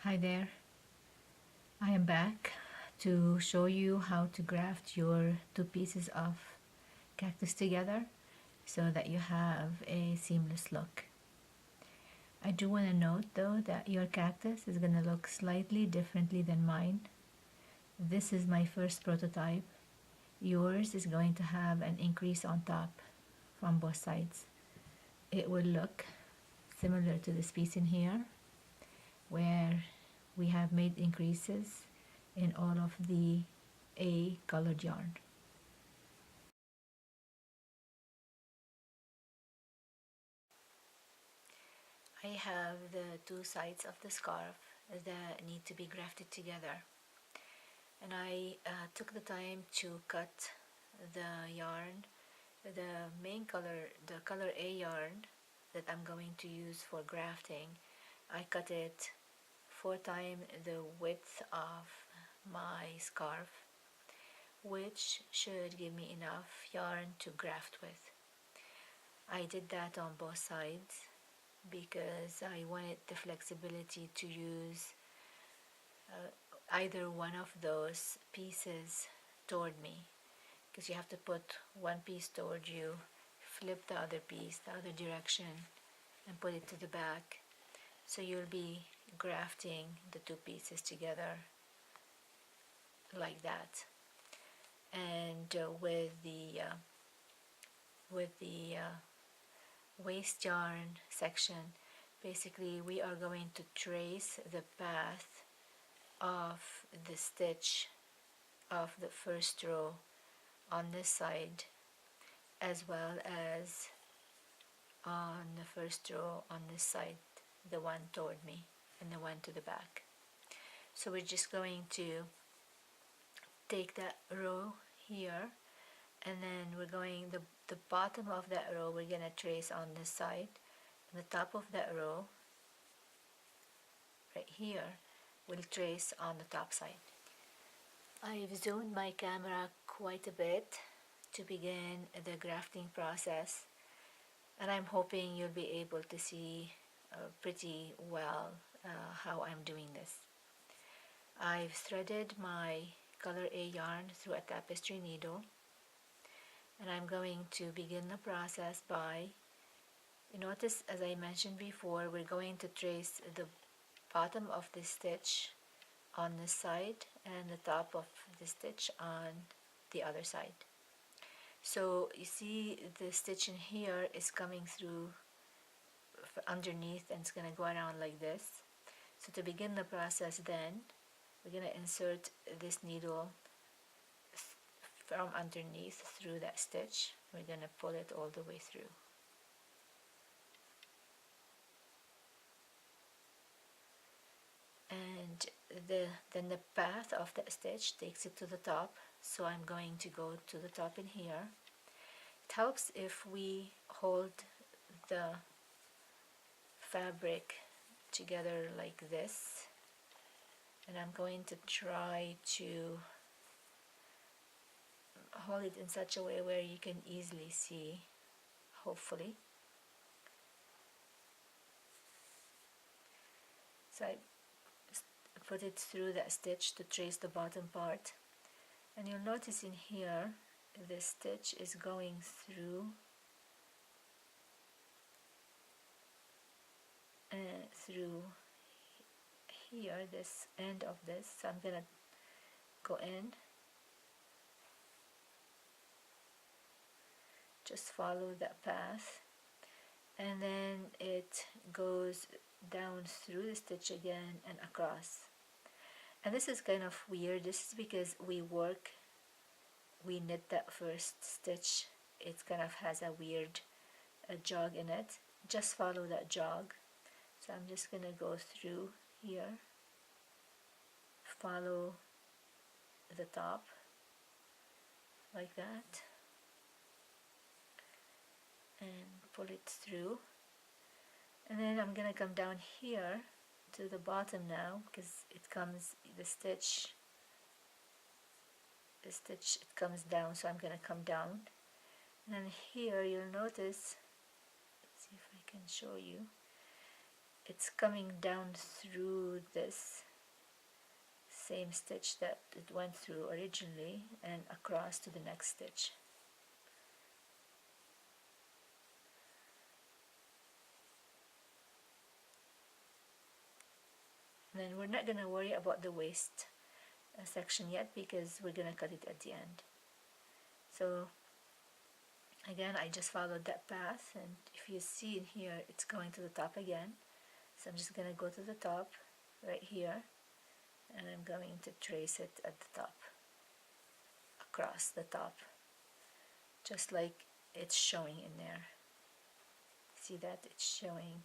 Hi there, I am back to show you how to graft your two pieces of cactus together so that you have a seamless look. I do want to note though that your cactus is going to look slightly differently than mine. This is my first prototype. Yours is going to have an increase on top from both sides. It will look similar to this piece in here where we have made increases in all of the A colored yarn. I have the two sides of the scarf that need to be grafted together, and I took the time to cut the yarn, the main color, the color A yarn that I'm going to use for grafting. I cut it 4 times the width of my scarf, which should give me enough yarn to graft with. I did that on both sides because I wanted the flexibility to use either one of those pieces toward me, because you have to put one piece toward you, flip the other piece the other direction, and put it to the back, so you'll be grafting the two pieces together like that. And with the waste yarn section, basically we are going to trace the path of the stitch of the first row on this side, as well as on the first row on this side, the one toward me and the one to the back. So we're just going to take that row here, and then we're going the bottom of that row we're going to trace on this side, and the top of that row right here we'll trace on the top side. I've zoomed my camera quite a bit to begin the grafting process, and I'm hoping you'll be able to see pretty well how I'm doing this. I've threaded my color A yarn through a tapestry needle, and I'm going to begin the process by, you notice as I mentioned before, we're going to trace the bottom of the stitch on this side and the top of the stitch on the other side. So you see the stitch in here is coming through underneath, and it's going to go around like this. So to begin the process, then we're going to insert this needle from underneath through that stitch. We're going to pull it all the way through. And then the path of that stitch takes it to the top, so I'm going to go to the top in here. It helps if we hold the fabric together like this, and I'm going to try to hold it in such a way where you can easily see, hopefully. So I put it through that stitch to trace the bottom part, and you'll notice in here the stitch is going through through here, this end of this. So I'm gonna go in, just follow that path, and then it goes down through the stitch again and across. And this is kind of weird. This is because we knit that first stitch. It kind of has a weird jog in it. Just follow that jog. So I'm just gonna go through here, follow the top like that, and pull it through. And then I'm gonna come down here to the bottom now, because it comes, the stitch it comes down, so I'm gonna come down. And then here you'll notice, let's see if I can show you, it's coming down through this same stitch that it went through originally and across to the next stitch. And then we're not going to worry about the waist section yet because we're going to cut it at the end. So again, I just followed that path, and if you see in here, it's going to the top again. So I'm just going to go to the top right here, and I'm going to trace it at the top, across the top, just like it's showing in there. See that? It's showing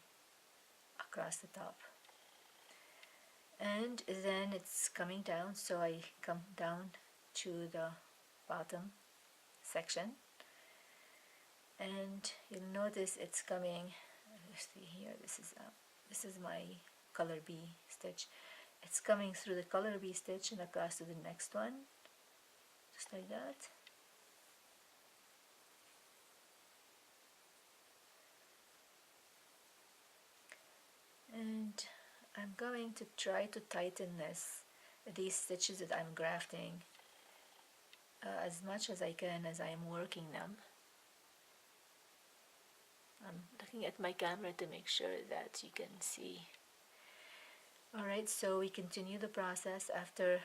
across the top. And then it's coming down, so I come down to the bottom section, and you'll notice it's coming, let's see here, this is my color B stitch. It's coming through the color B stitch and across to the next one, just like that. And I'm going to try to tighten these stitches that I'm grafting as much as I can as I'm working them. I'm looking at my camera to make sure that you can see. Alright, so we continue the process. After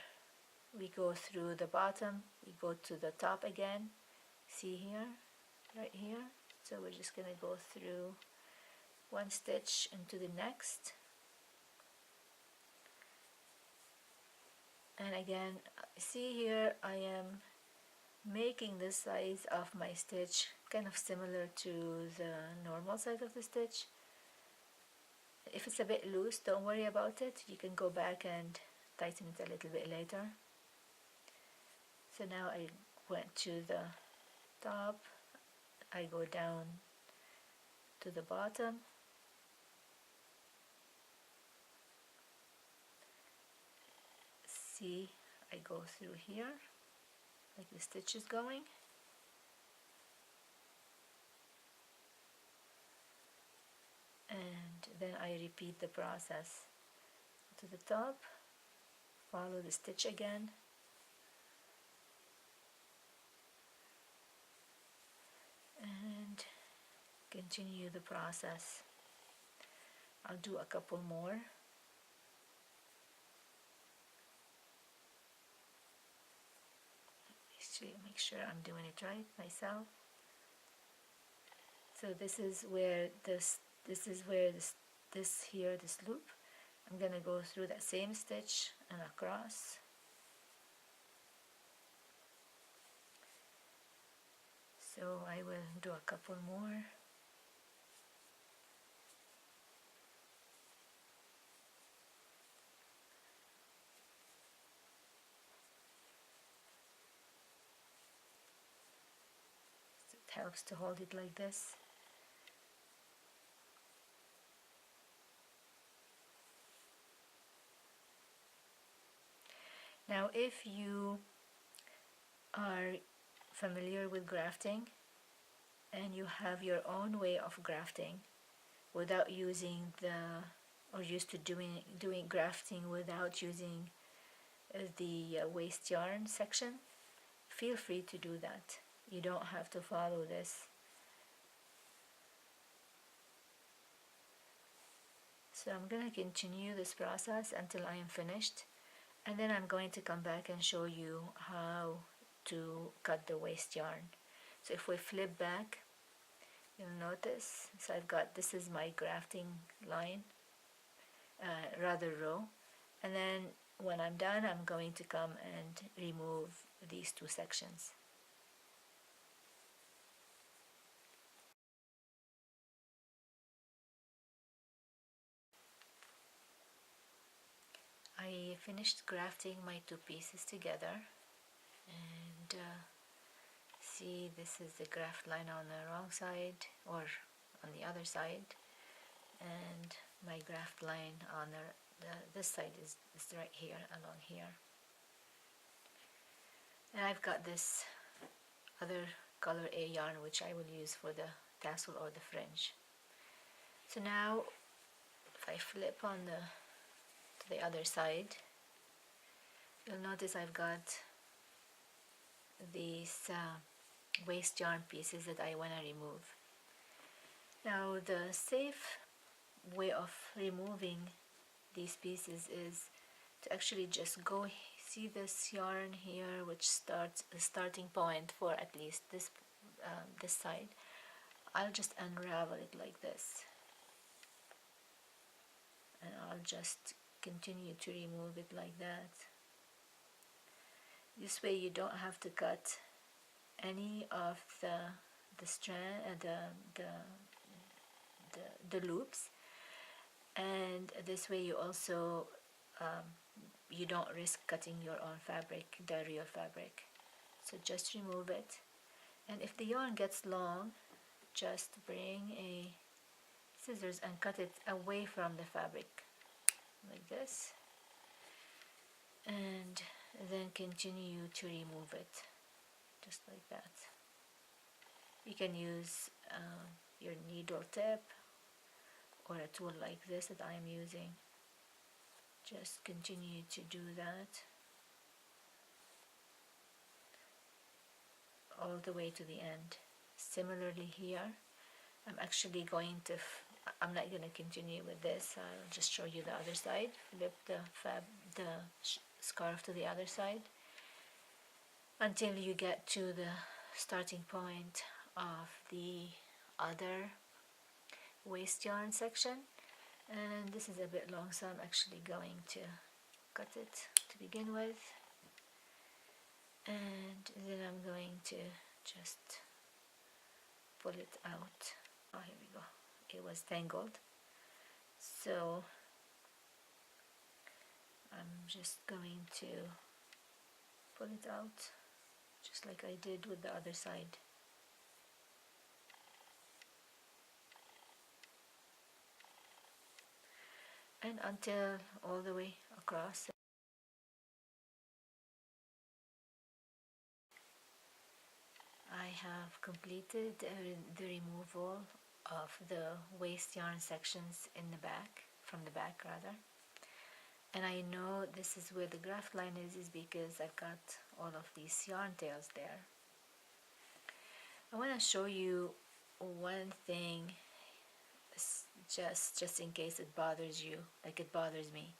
we go through the bottom, we go to the top again. See here, right here. So we're just going to go through one stitch into the next. And again, see here, I am making the size of my stitch kind of similar to the normal size of the stitch. If it's a bit loose, don't worry about it. You can go back and tighten it a little bit later. So now I went to the top, I go down to the bottom, see, I go through here like the stitch is going, and then I repeat the process to the top, follow the stitch again, and continue the process. I'll do a couple more. Make sure I'm doing it right myself. So this is where this loop, I'm gonna go through that same stitch and across. So I will do a couple more. It helps to hold it like this. Now if you are familiar with grafting and you have your own way of grafting without using or used to doing grafting without using the waste yarn section, feel free to do that. You don't have to follow this. So I'm going to continue this process until I am finished, and then I'm going to come back and show you how to cut the waste yarn. So if we flip back, you'll notice, so I've got, this is my grafting line, row, and then when I'm done, I'm going to come and remove these two sections. I finished grafting my two pieces together, and see, this is the graft line on the wrong side, or on the other side, and my graft line on this side is right here, along here. And I've got this other color A yarn which I will use for the tassel or the fringe. So now, I flip on to the other side, you'll notice I've got these waste yarn pieces that I want to remove. Now the safe way of removing these pieces is to actually just go, see this yarn here which starts the starting point for at least this this side. I'll just unravel it like this, and I'll just continue to remove it like that. This way you don't have to cut any of the strand and the loops, and this way you also you don't risk cutting your own fabric, the real fabric. So just remove it, and if the yarn gets long, just bring a scissors and cut it away from the fabric like this, and then continue to remove it just like that. You can use your needle tip or a tool like this that I am using. Just continue to do that all the way to the end. Similarly here, I'm actually going to I'm not going to continue with this. I'll just show you the other side. Flip the scarf to the other side until you get to the starting point of the other waste yarn section. And this is a bit long, so I'm actually going to cut it to begin with, and then I'm going to just pull it out. Oh, here we go. It was tangled, so I'm just going to pull it out just like I did with the other side. And until all the way across. I have completed the removal of the waste yarn sections in the back, from the back rather. And I know this is where the graft line is because I've got all of these yarn tails there. I want to show you one thing, just in case it bothers you, like it bothers me.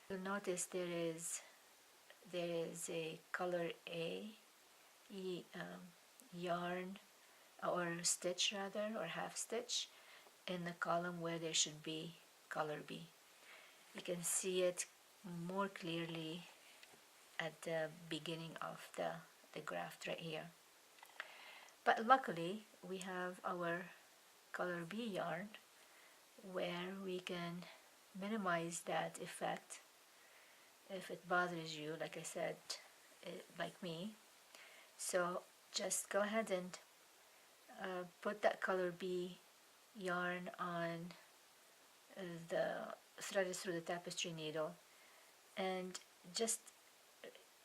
You'll notice there is a color A yarn or stitch rather, or half stitch in the column where there should be color B. You can see it more clearly at the beginning of the graft right here. But luckily we have our color B yarn where we can minimize that effect if it bothers you, like I said, like me. So just go ahead and put that color B yarn on the threaded through the tapestry needle, and just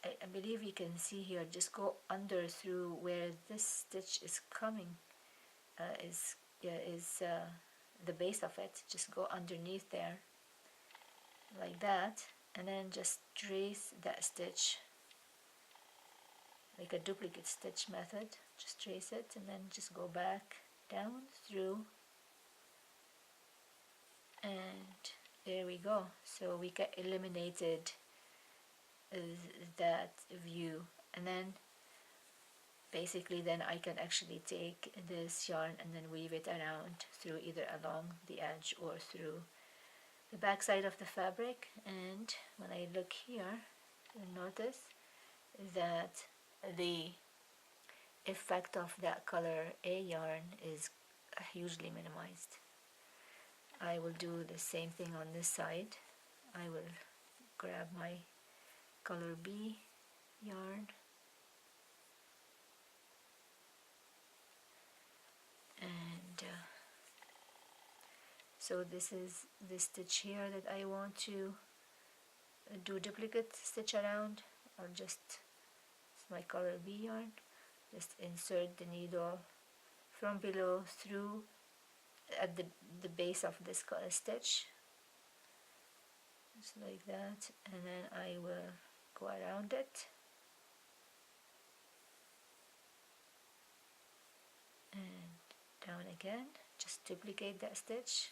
I believe you can see here, just go under through where this stitch is coming, is the base of it. Just go underneath there like that, and then just trace that stitch like a duplicate stitch method. Just trace it and then just go back down through, and there we go. So we eliminated that view, and then basically then I can actually take this yarn and then weave it around through either along the edge or through the back side of the fabric. And when I look here, you'll notice that the effect of that color A yarn is hugely minimized. I will do the same thing on this side. I will grab my color B yarn and so this is the stitch here that I want to do duplicate stitch around. I'll just, it's my color B yarn, just insert the needle from below through at the base of this stitch just like that, and then I will go around it and down again, just duplicate that stitch,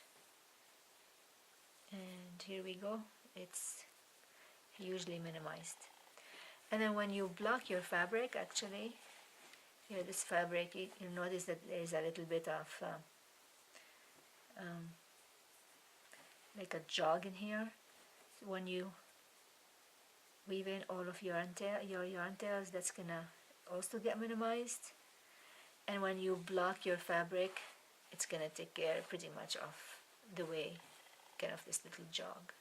and here we go, it's hugely minimized. And then when you block your fabric, actually here this fabric, you'll notice that there is a little bit of like a jog in here. So when you weave in all of your yarn tails, that's gonna also get minimized. And when you block your fabric, it's gonna take care pretty much of the way, kind of this little jog.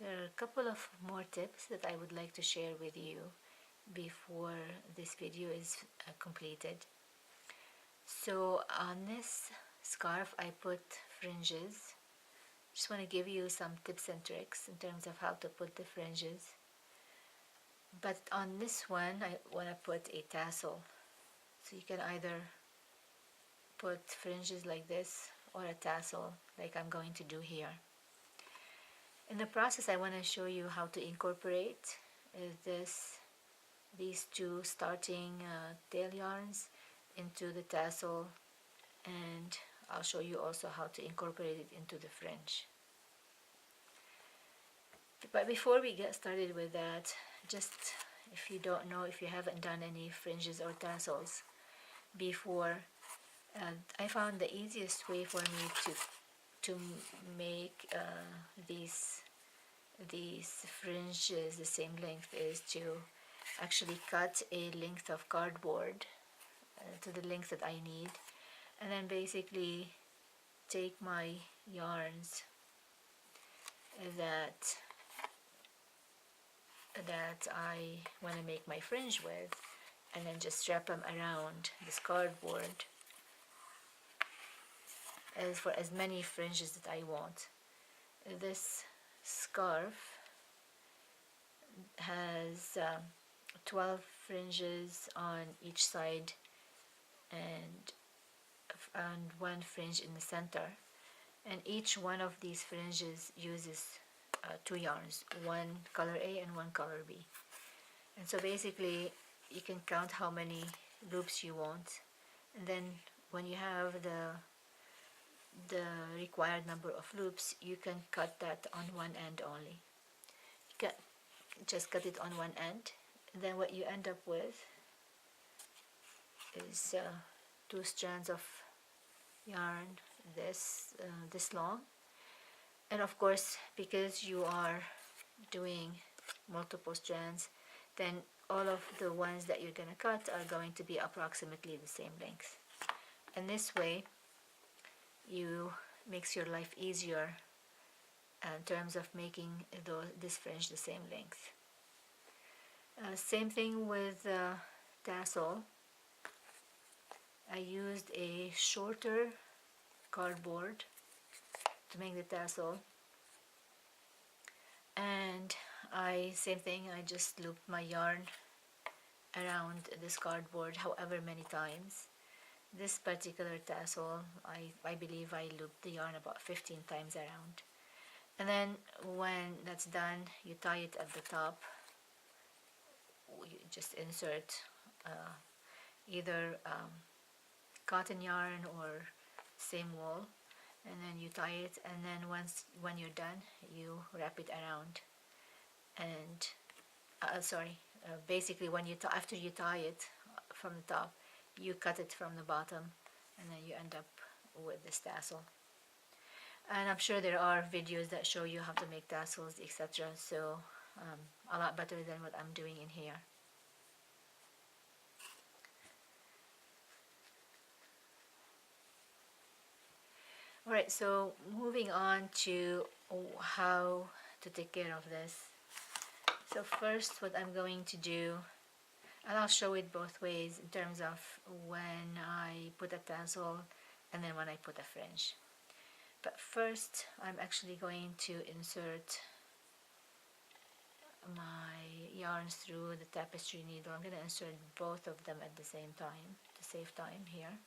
There are a couple of more tips that I would like to share with you before this video is completed. So on this scarf I put fringes. Just want to give you some tips and tricks in terms of how to put the fringes. But on this one I want to put a tassel. So you can either put fringes like this or a tassel like I'm going to do here. In the process I want to show you how to incorporate these two starting tail yarns into the tassel, and I'll show you also how to incorporate it into the fringe. But before we get started with that, just if you don't know, if you haven't done any fringes or tassels before, I found the easiest way for me to make these fringes the same length is to actually cut a length of cardboard to the length that I need, and then basically take my yarns that I want to make my fringe with, and then just wrap them around this cardboard for as many fringes that I want. This scarf has 12 fringes on each side and one fringe in the center, and each one of these fringes uses two yarns, one color A and one color B. And so basically you can count how many loops you want, and then when you have the required number of loops, you can cut that on one end only. You can just cut it on one end, and then what you end up with is two strands of yarn this long. And of course, because you are doing multiple strands, then all of the ones that you're going to cut are going to be approximately the same length. And this way you makes your life easier in terms of making this fringe the same length. Same thing with tassel. I used a shorter cardboard to make the tassel, and same thing, I just looped my yarn around this cardboard however many times. This particular tassel, I believe I looped the yarn about 15 times around. And then when that's done, you tie it at the top. You just insert either cotton yarn or seam wool, and then you tie it, and then when you're done, you wrap it around. And basically when after you tie it from the top, you cut it from the bottom, and then you end up with this tassel. And I'm sure there are videos that show you how to make tassels, etc. So a lot better than what I'm doing in here. Alright, so moving on to how to take care of this. So first what I'm going to do, and I'll show it both ways in terms of when I put a tassel and then when I put a fringe. But first I'm actually going to insert my yarns through the tapestry needle. I'm going to insert both of them at the same time to save time here.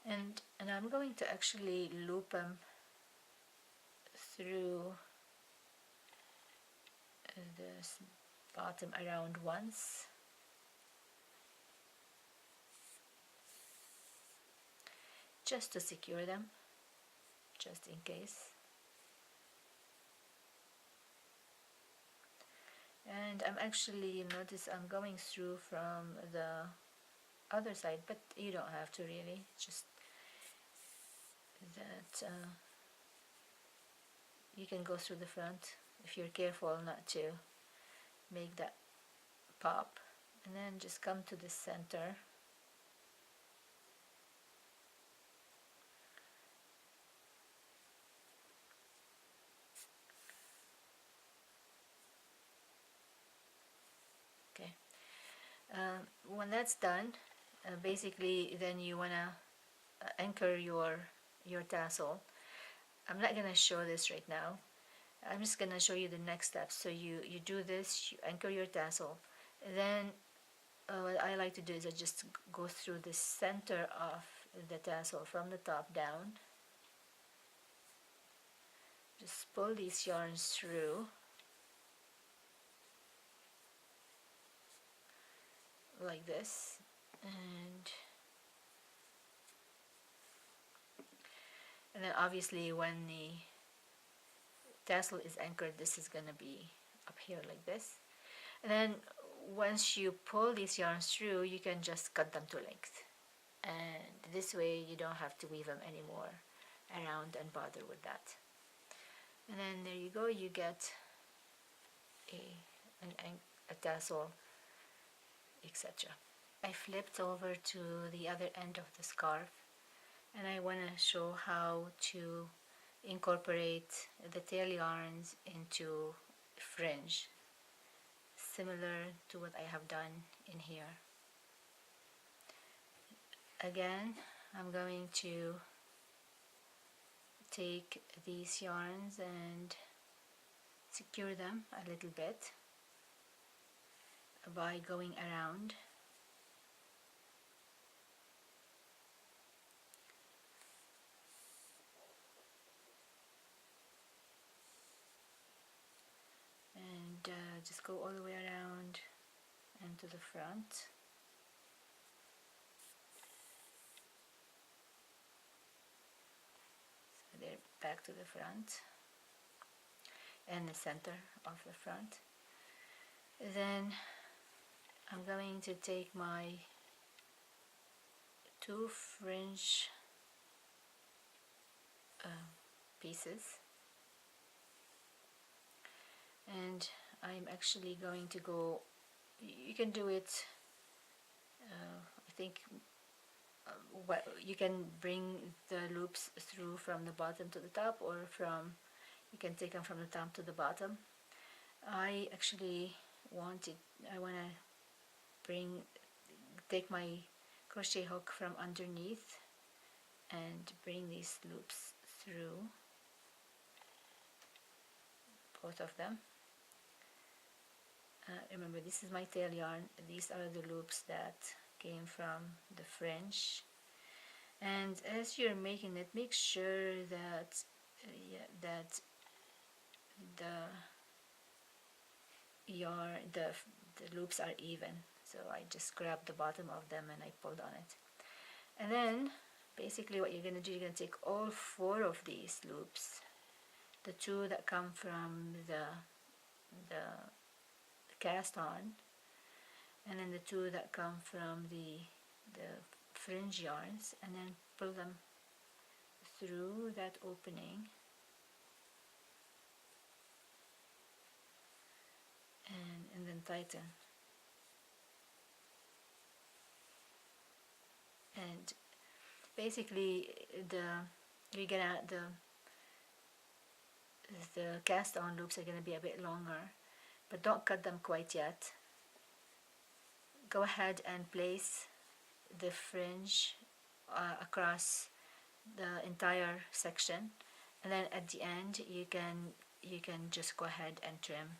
And I'm going to actually loop them through this bottom around once, just to secure them, just in case. And I'm actually, notice I'm going through from the other side, but you don't have to really, just that you can go through the front if you're careful not to make that pop, and then just come to the center. Okay, when that's done, basically then you want to anchor your tassel. I'm not gonna show this right now. I'm just gonna show you the next steps. So you do this, you anchor your tassel, then what I like to do is I just go through the center of the tassel from the top down. Just pull these yarns through like this, and then obviously when the tassel is anchored, this is gonna be up here like this. And then once you pull these yarns through, you can just cut them to length, and this way you don't have to weave them anymore around and bother with that. And then there you go, you get a tassel, etc. I flipped over to the other end of the scarf, and I want to show how to incorporate the tail yarns into fringe, similar to what I have done in here. Again, I'm going to take these yarns and secure them a little bit by going around. And just go all the way around and to the front. So they're back to the front and the center of the front. Then I'm going to take my 2 fringe pieces, and I'm actually going to go, you can do it, I think you can bring the loops through from the bottom to the top, or you can take them from the top to the bottom. I actually want to take my crochet hook from underneath and bring these loops through, both of them. Remember, this is my tail yarn, these are the loops that came from the fringe. And as you're making it, make sure that that the loops are even. So I just grabbed the bottom of them and I pulled on it. And then basically what you're going to do, you're going to take all 4 of these loops, the 2 that come from the cast on, and then the 2 that come from the fringe yarns, and then pull them through that opening, and then tighten. And basically the cast on loops are going to be a bit longer, but don't cut them quite yet. Go ahead and place the fringe across the entire section, and then at the end you can just go ahead and trim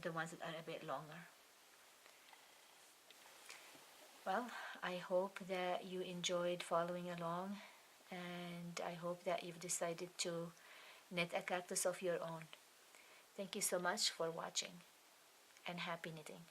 the ones that are a bit longer. Well, I hope that you enjoyed following along, and I hope that you've decided to knit a cactus of your own. Thank you so much for watching, and happy knitting.